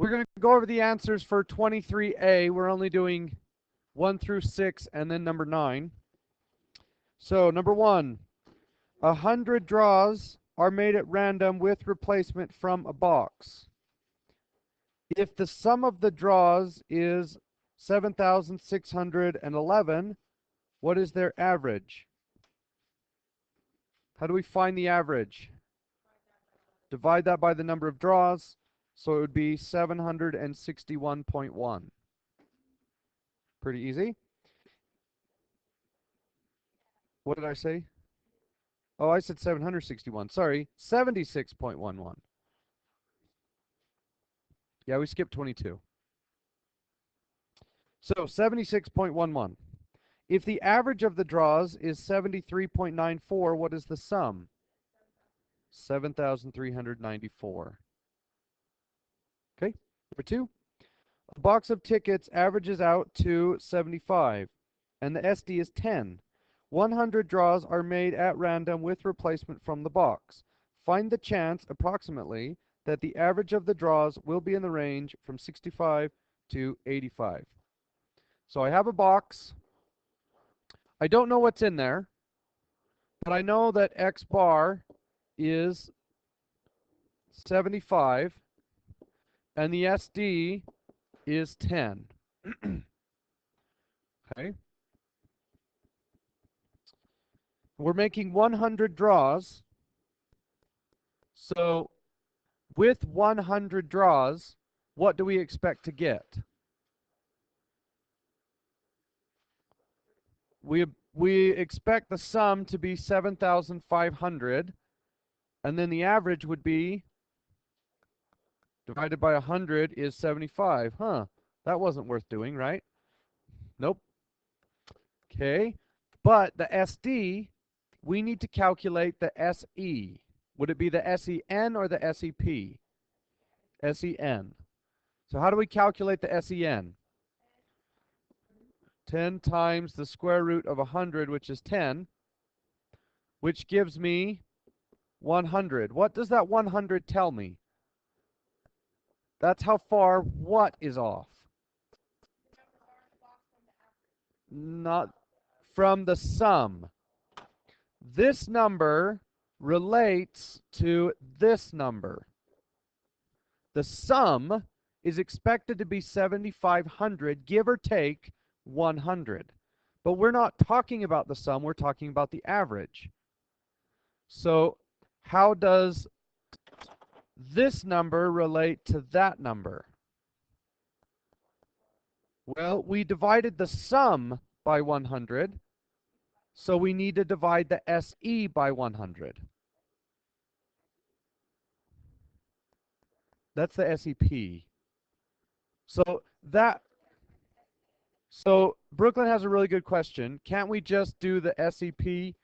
We're going to go over the answers for 23A. We're only doing 1 through 6 and then number 9. So number 1, 100 draws are made at random with replacement from a box. If the sum of the draws is 7,611, what is their average? How do we find the average? Divide that by the number of draws, so it would be 761.1. Pretty easy. What did I say? Oh, I said 761. Sorry, 76.11. Yeah, we skipped 22. So 76.11. If the average of the draws is 73.94, what is the sum? 7,394. Okay, number 2. A box of tickets averages out to 75, and the SD is 10. 100 draws are made at random with replacement from the box. Find the chance, approximately, that the average of the draws will be in the range from 65 to 85. So I have a box. I don't know what's in there, but I know that X bar is 75, and the SD is 10. Okay. We're making 100 draws. So with 100 draws, what do we expect to get? We expect the sum to be 7,500, and then the average would be divided by 100 is 75. Huh, that wasn't worth doing, right? Nope. Okay, but the SD, we need to calculate the SE. Would it be the SEN or the SEP? SEN. So how do we calculate the SEN? 10 times the square root of 100, which is 10, which gives me 100. What does that 100 tell me? That's how far what is off? Not from the sum. This number relates to this number. The sum is expected to be 7,500, give or take 100. But we're not talking about the sum, we're talking about the average. So how does this number relate to that number? Well, we divided the sum by 100, so we need to divide the SE by 100. That's the SEP. So Brooklyn has a really good question. Can't we just do the SEP?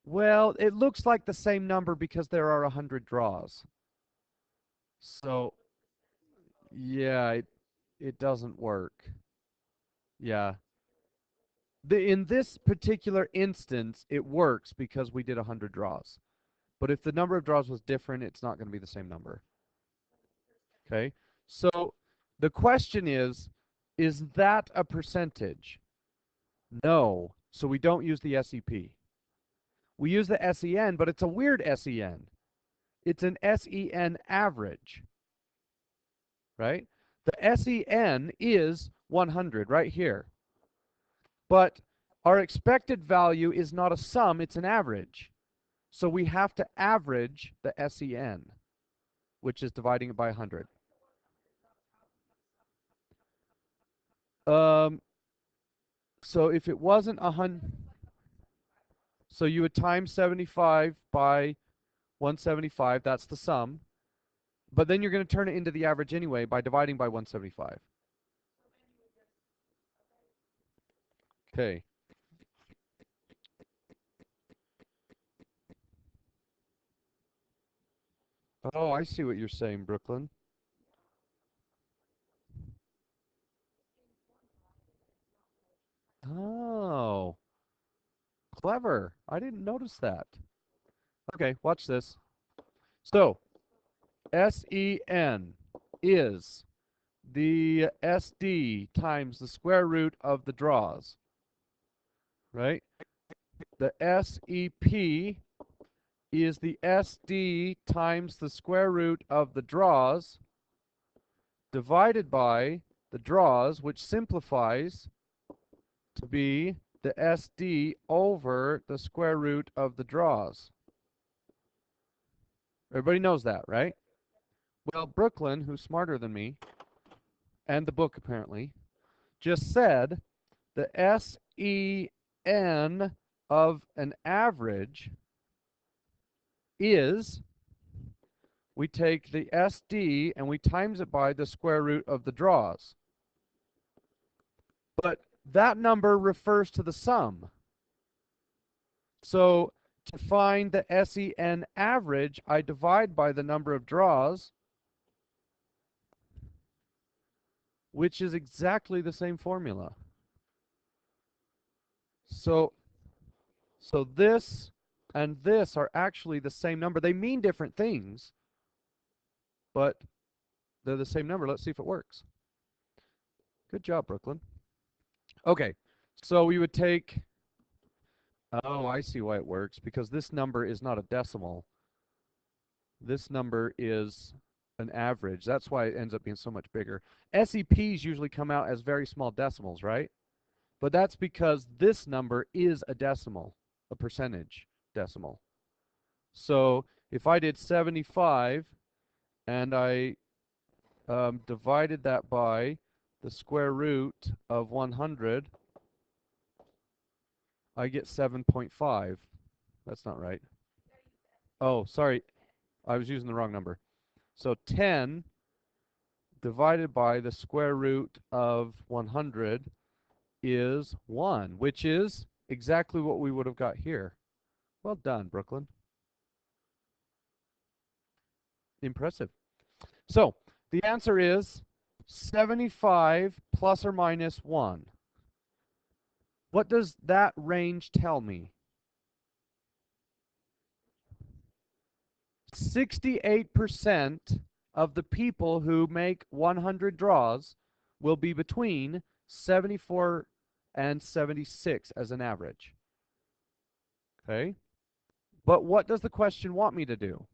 Well, it looks like the same number because there are 100 draws. So, yeah, it doesn't work. Yeah. In this particular instance, it works because we did 100 draws. But if the number of draws was different, it's not going to be the same number. Okay? So the question is that a percentage? No. So we don't use the SEP. We use the SEN, but it's a weird SEN. It's an SEN average, right? The SEN is 100 right here. But our expected value is not a sum, it's an average. So we have to average the SEN, which is dividing it by 100. So if it wasn't 100, so you would times 75 by 175, that's the sum. But then you're going to turn it into the average anyway by dividing by 175. Okay. Oh, I see what you're saying, Brooklyn. Oh, clever. I didn't notice that. Okay, watch this. So, SEN. is the SD times the square root of the draws, right? The SEP is the SD times the square root of the draws divided by the draws, which simplifies to be the SD over the square root of the draws. Everybody knows that, right? Well, Brooklyn, who's smarter than me, and the book apparently, just said the SEN of an average is, we take the SD and we times it by the square root of the draws. But that number refers to the sum. So to find the SEN average, I divide by the number of draws, which is exactly the same formula. So this and this are actually the same number. They mean different things, but they're the same number. Let's see if it works. Good job, Brooklyn. Okay, so we would take, oh, I see why it works, because this number is not a decimal. This number is an average. That's why it ends up being so much bigger. SEPs usually come out as very small decimals, right? But that's because this number is a decimal, a percentage decimal. So if I did 75 and I divided that by the square root of 100, I get 7.5. That's not right. Oh, sorry. I was using the wrong number. So 10 divided by the square root of 100 is 1, which is exactly what we would have got here. Well done, Brooklyn. Impressive. So the answer is 75 plus or minus 1. What does that range tell me? 68% of the people who make 100 draws will be between 74 and 76 as an average. Okay? But what does the question want me to do?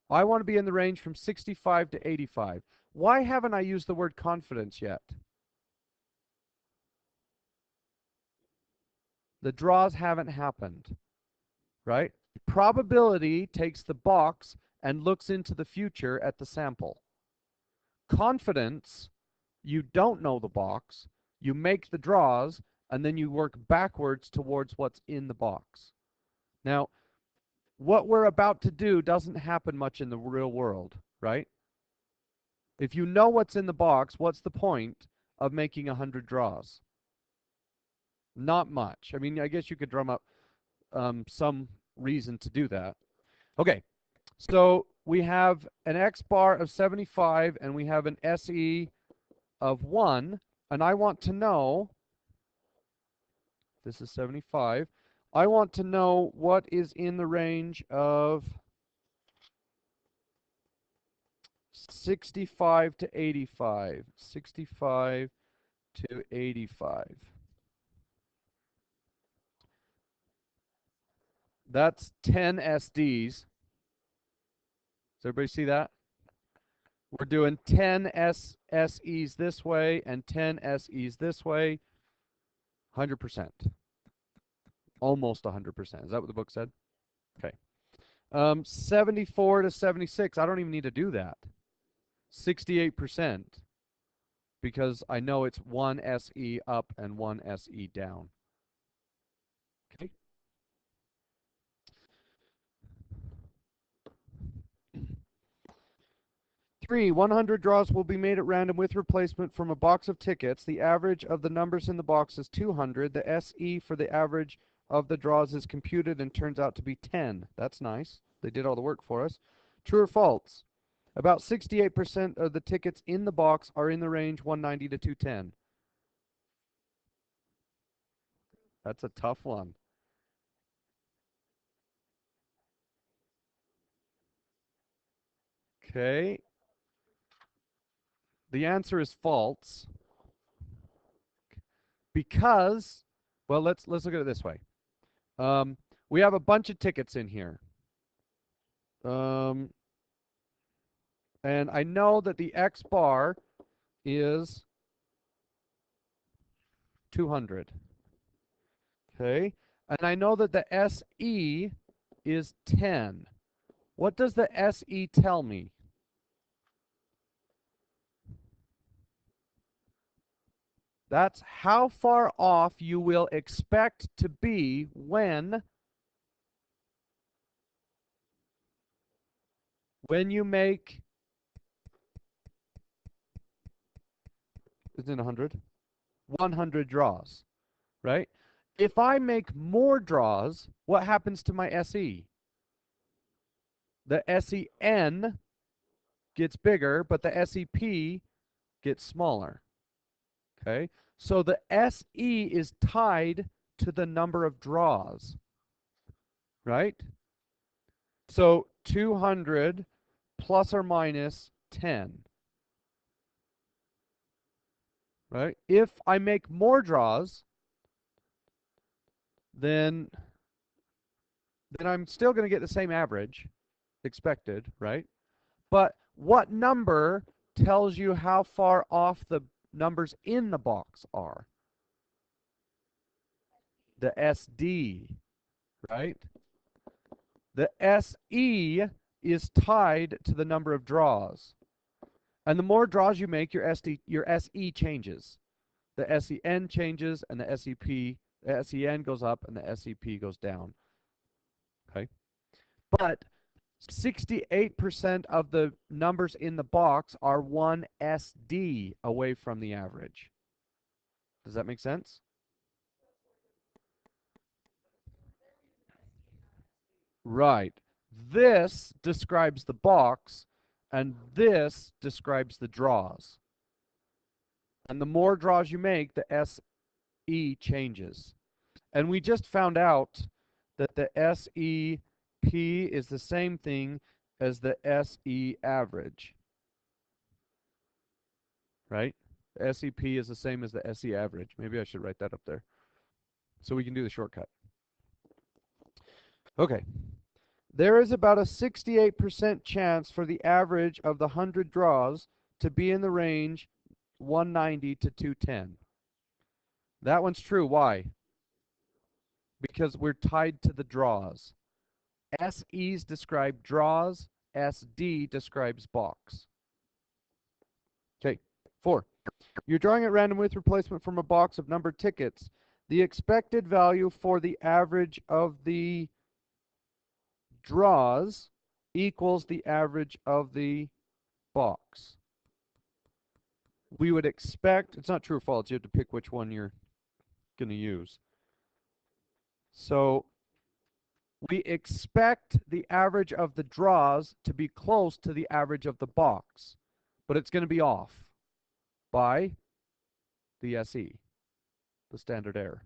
I want to be in the range from 65 to 85. Why haven't I used the word confidence yet? The draws haven't happened, right? Probability takes the box and looks into the future at the sample. Confidence, you don't know the box, you make the draws, and then you work backwards towards what's in the box. Now, what we're about to do doesn't happen much in the real world, right? If you know what's in the box, what's the point of making 100 draws? Not much. I mean, I guess you could drum up some reason to do that. Okay, so we have an X bar of 75 and we have an SE of 1, and I want to know, this is 75, I want to know what is in the range of 65 to 85. 65 to 85. That's 10 SDs. Does everybody see that? We're doing 10 SEs this way and 10 SEs this way. 100%. Almost 100%. Is that what the book said? Okay. 74 to 76. I don't even need to do that. 68%. Because I know it's one SE up and one SE down. Okay. 3, 100 draws will be made at random with replacement from a box of tickets. The average of the numbers in the box is 200. The SE for the average of the draws is computed and turns out to be 10. That's nice. They did all the work for us. True or false? About 68% of the tickets in the box are in the range 190 to 210. That's a tough one. Okay. The answer is false because, well, let's look at it this way. We have a bunch of tickets in here. And I know that the X bar is 200. Okay. And I know that the SE is 10. What does the SE tell me? That's how far off you will expect to be when you make, isn't it 100? 100 draws, right? If I make more draws, what happens to my SE? The SEN gets bigger, but the SEP gets smaller. Okay? So the SE is tied to the number of draws, right? So 200 plus or minus 10, right? If I make more draws, then I'm still going to get the same average expected, right? But what number tells you how far off the numbers in the box are? The SD, right? The SE is tied to the number of draws. And the more draws you make, your SE changes. The SEN changes and the SEP, the SEN goes up and the SEP goes down. Okay? But 68% of the numbers in the box are 1 SD away from the average. Does that make sense? Right. This describes the box, and this describes the draws. And the more draws you make, the SE changes. And we just found out that the SEP is the same thing as the SE average. Right? The SEP is the same as the SE average. Maybe I should write that up there. So we can do the shortcut. Okay. There is about a 68% chance for the average of the 100 draws to be in the range 190 to 210. That one's true. Why? Because we're tied to the draws. SEs describe draws. SD describes box. Okay. 4. You're drawing at random with replacement from a box of numbered tickets. The expected value for the average of the draws equals the average of the box. We would expect, it's not true or false, you have to pick which one you're going to use. So we expect the average of the draws to be close to the average of the box, but it's going to be off by the SE, the standard error.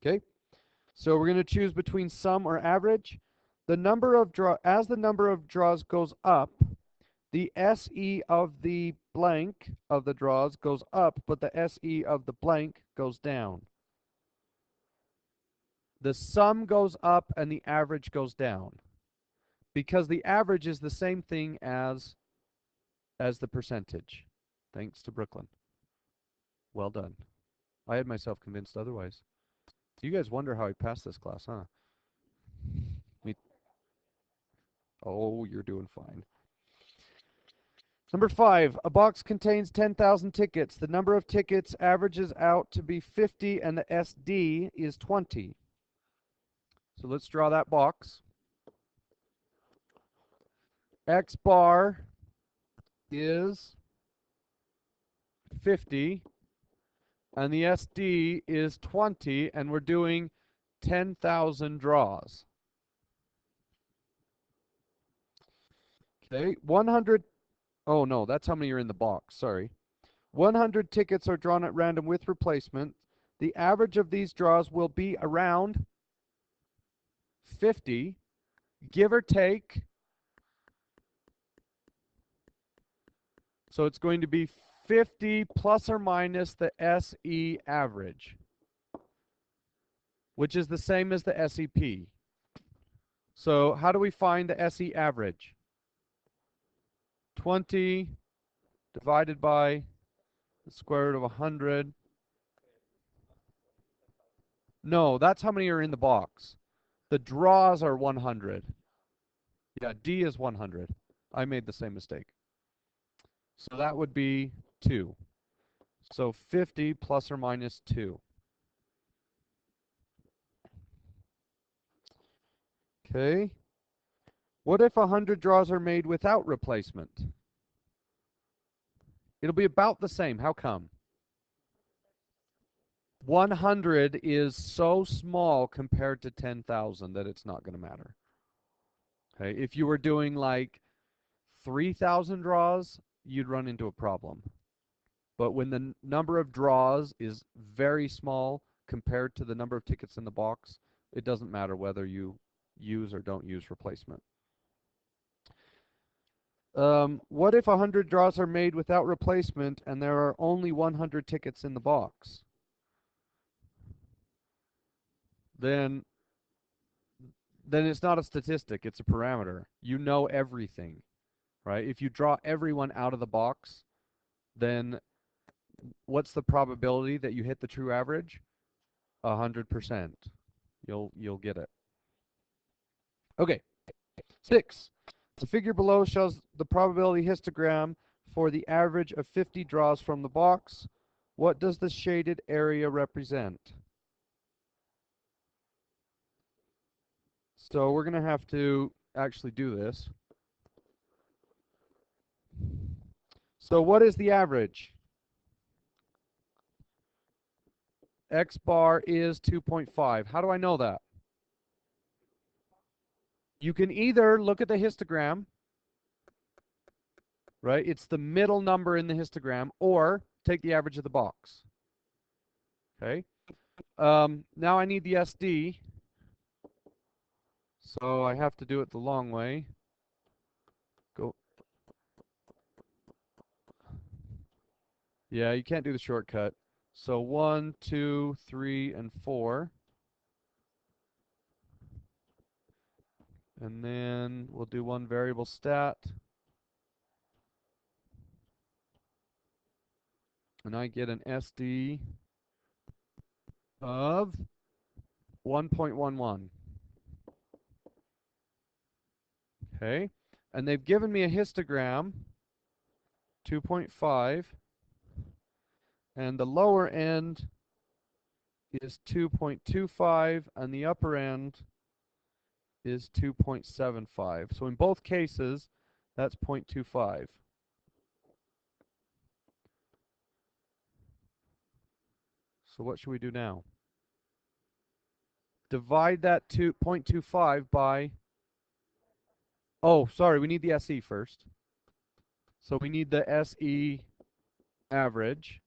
Okay, so we're going to choose between sum or average. The number of as the number of draws goes up, the SE of the blank of the draws goes up, but the SE of the blank goes down. The sum goes up and the average goes down, because the average is the same thing as the percentage. Thanks to Brooklyn. Well done. I had myself convinced otherwise. You guys wonder how I passed this class, huh? Oh, you're doing fine. Number 5, a box contains 10,000 tickets. The number of tickets averages out to be 50 and the SD is 20. So let's draw that box. X bar is 50 and the SD is 20, and we're doing 10,000 draws. Okay, 100, oh no, that's how many are in the box, sorry. 100 tickets are drawn at random with replacement. The average of these draws will be around 50, give or take So it's going to be 50 plus or minus the SE average, which is the same as the SEP. So how do we find the SE average? 20 divided by the square root of 100. No, that's how many are in the box. The draws are 100. Yeah, D is 100. I made the same mistake. So that would be 2. So 50 plus or minus 2. Okay. What if 100 draws are made without replacement? It'll be about the same. How come? 100 is so small compared to 10,000 that it's not going to matter. Okay. If you were doing like 3,000 draws, you'd run into a problem. But when the number of draws is very small compared to the number of tickets in the box, it doesn't matter whether you use or don't use replacement. What if 100 draws are made without replacement and there are only 100 tickets in the box? Then it's not a statistic, it's a parameter. You know everything, right? If you draw everyone out of the box, then what's the probability that you hit the true average? 100%. You'll get it. Okay. 6. The figure below shows the probability histogram for the average of 50 draws from the box. What does the shaded area represent? So we're going to have to actually do this. So what is the average? X bar is 2.5. How do I know that? You can either look at the histogram, right? It's the middle number in the histogram, or take the average of the box. Okay. Now I need the SD. So I have to do it the long way. Go. Yeah, you can't do the shortcut. So 1, 2, 3, and 4. And then we'll do one variable stat. And I get an SD of 1.11. Okay. And they've given me a histogram, 2.5. And the lower end is 2.25, and the upper end is 2.75. So in both cases, that's 0.25. So what should we do now? Divide that 0.25 by, oh, sorry, we need the SE first. So we need the SE average.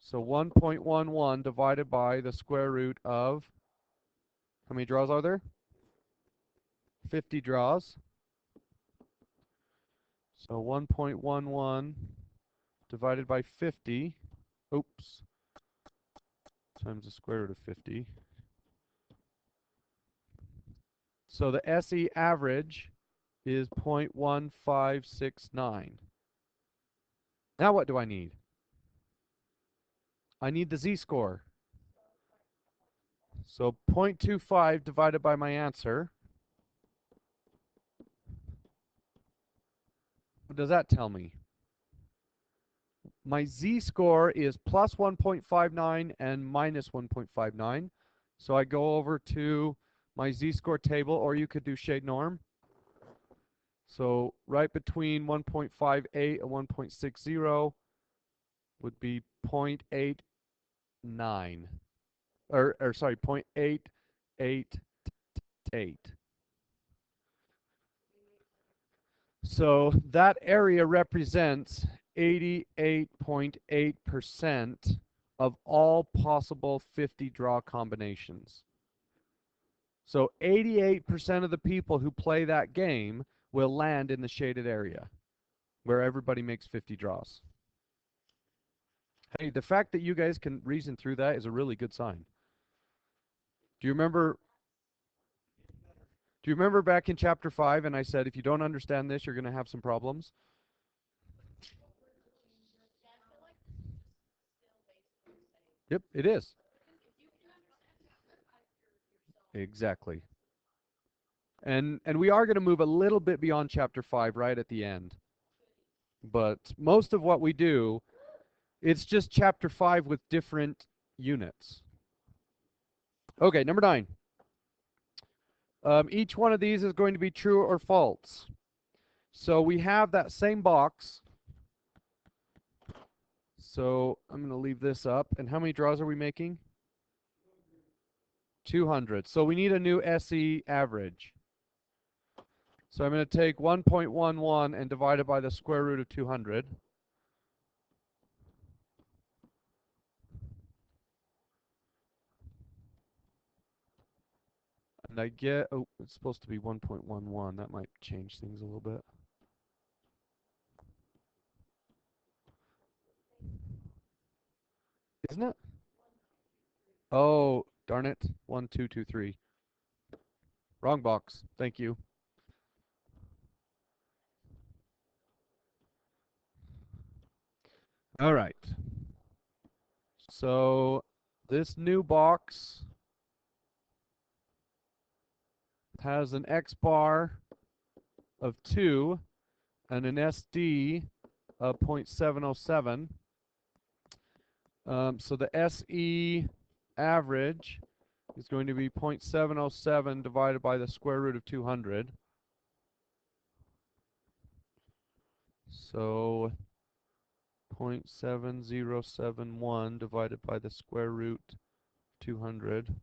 So 1.11 divided by the square root of, how many draws are there? 50 draws. So 1.11 divided by 50, oops, times the square root of 50. So the SE average is 0.1569. Now what do I need? I need the z-score. So 0.25 divided by my answer. What does that tell me? My z-score is plus 1.59 and minus 1.59. So I go over to my z-score table, or you could do shade norm. So right between 1.58 and 1.60 would be 0.89. Or sorry, 0.888. So that area represents 88.8% of all possible 50 draw combinations. So 88% of the people who play that game will land in the shaded area. where everybody makes 50 draws. Hey, the fact that you guys can reason through that is a really good sign. Do you remember back in chapter 5 and I said if you don't understand this, you're going to have some problems? Yep, it is. Exactly. And we are going to move a little bit beyond chapter 5 right at the end. But most of what we do, it's just chapter 5 with different units. Okay, number 9. Each one of these is going to be true or false. So we have that same box. So I'm going to leave this up. And how many draws are we making? 200. So we need a new SE average. So I'm going to take 1.11 and divide it by the square root of 200. And I get, oh, it's supposed to be 1.11. That might change things a little bit. Isn't it? Oh, darn it. 1, 2, 2, 3. Wrong box. Thank you. All right. So this new box has an X bar of 2 and an SD of 0.707. So the SE average is going to be 0.707 divided by the square root of 200. So 0.7071 divided by the square root 200.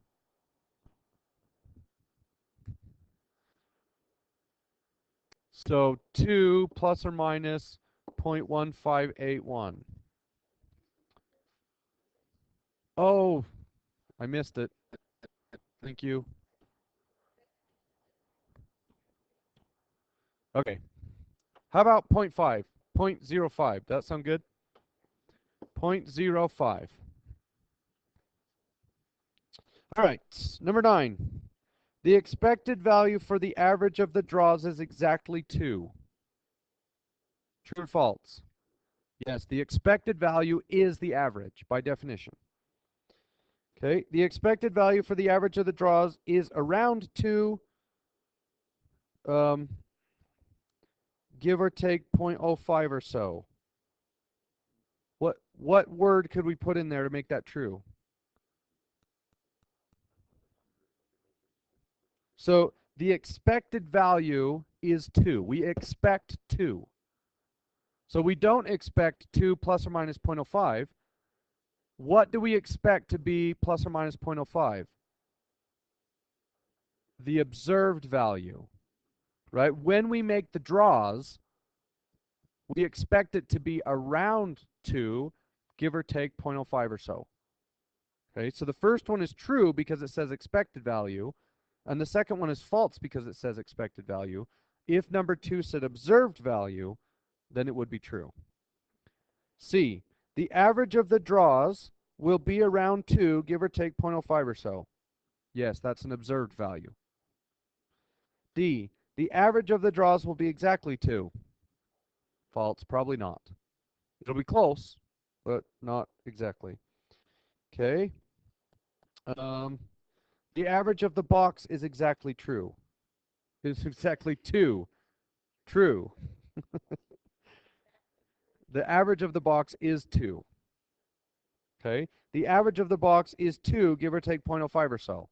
So 2 plus or minus 0.1581. Oh, I missed it. Thank you. Okay. How about 0.5? 0.05. That sound good? 0.05. All right. Number 9. The expected value for the average of the draws is exactly 2. True or false? Yes, the expected value is the average by definition. Okay, the expected value for the average of the draws is around 2, give or take 0.05 or so. What word could we put in there to make that true? So the expected value is 2. We expect 2. So we don't expect 2 plus or minus 0.05. What do we expect to be plus or minus 0.05? The observed value, right? When we make the draws, we expect it to be around 2, give or take 0.05 or so. Okay, so the first one is true because it says expected value, and the second one is false because it says expected value. If number 2 said observed value, then it would be true. C, the average of the draws will be around 2, give or take 0.05 or so. Yes, that's an observed value. D, the average of the draws will be exactly 2. False, probably not. It'll be close, but not exactly. Okay. The average of the box is exactly true. It's exactly 2. True. The average of the box is 2. Okay. The average of the box is 2, give or take 0.05 or so.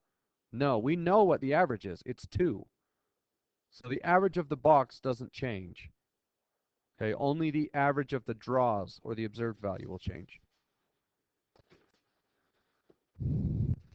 No, we know what the average is. It's 2. So the average of the box doesn't change. Okay, only the average of the draws or the observed value will change.